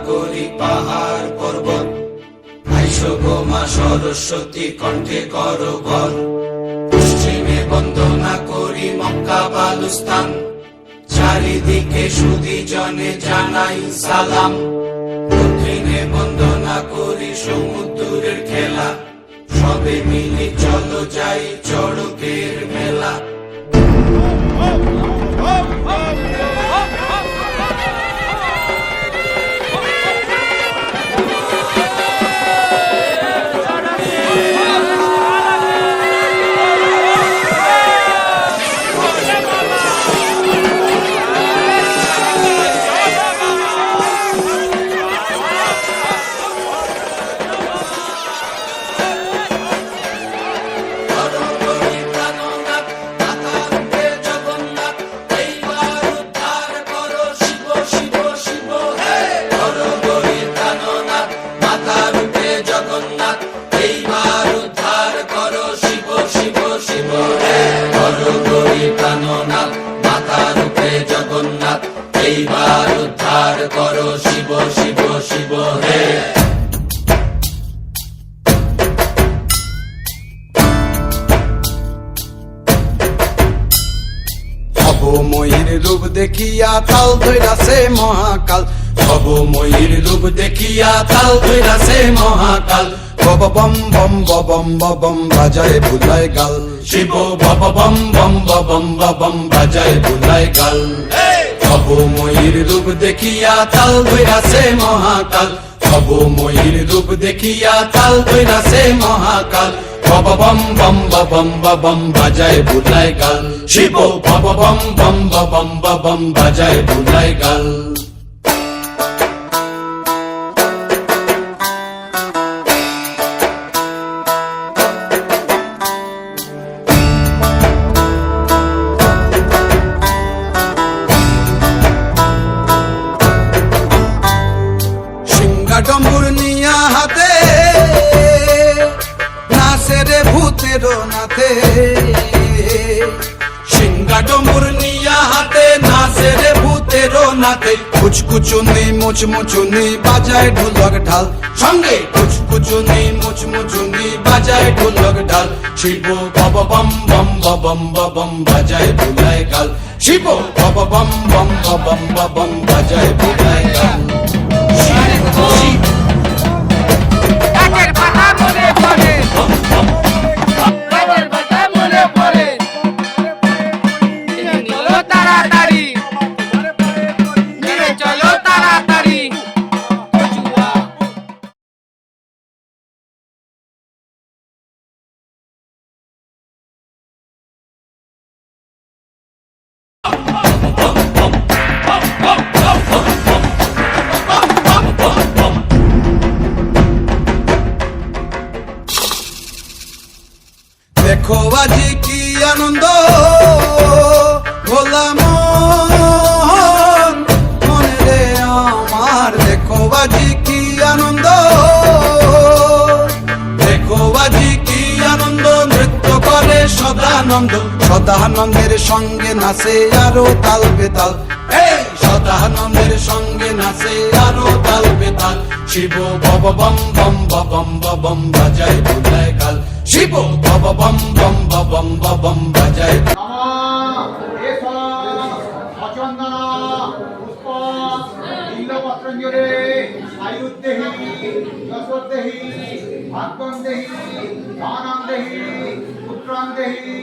করি পাহাড় পর্বত। আইসো গো মা সরস্বতী, কণ্ঠে করো বল। পশ্চিমে বন্দনা করি মক্কা বালুস্তান, চারিদিকে সুধী জনে জানাই সালাম। দক্ষিণে বন্দনা করি সমুদ্রের খেলা, সবে মিলে চলো যাই চড়কের মেলা। জগন্নাথ এইবার উদ্ধার করো, শিব শিব শিব হে। ভবময়ীর রূপ দেখিয়া তাল ধইরাছে মহাকাল, ভবময়ীর রূপ দেখিয়া তাল ধইরাছে মহাকাল। বব বম বম বম বম বাজায় বুলায় গাল, শিব বব বম বম বম বম বাজায় বুলায় গাল। ভবময়ীর রূপ দেখিয়া তাল ধইরাছে মহাকাল, ভবময়ীর রূপ দেখিয়া তাল ধইরাছে মহাকাল। বব বম বম বম বাজায় বুলায় গাল, শিব বব বম বম বম বাজায় বুলায় গাল। ডম্বুর নিয়া হাতে নাচে রে ভূতের নাথে, সিংহা ডম্বুর নিয়া হাতে নাচে রে ভূতের নাথে। কুচকুচুনি মুচমুচুনি বাজায় ঢোলক ঢাল, সঙ্গে কুচকুচুনি মুচমুচুনি বাজায় ঢোলক ঢাল। শিব বব বম বম বম বাজায় বুলায় গাল, শিব বব বম বম বম বাজায় বুলায় গাল। দেখো আজি কি আনন্দ ভোলা মনে রে আমার, দেখো আজি কি আনন্দ, দেখো আজি কি আনন্দ। নৃত্য করে সদানন্দ, সদানন্দের সঙ্গে নাচে আরো তাল বেতাল, সদানন্দের সঙ্গে নাচে আরো তাল বেতাল। শিব বব বম বম বাজায় বুলায় গাল, শিব বব বম বম বাজায়। আয়ুর্দেহি যশোর্দেহি ভাগ্যম দেহি ধনম দেহি পুত্রম দেহি।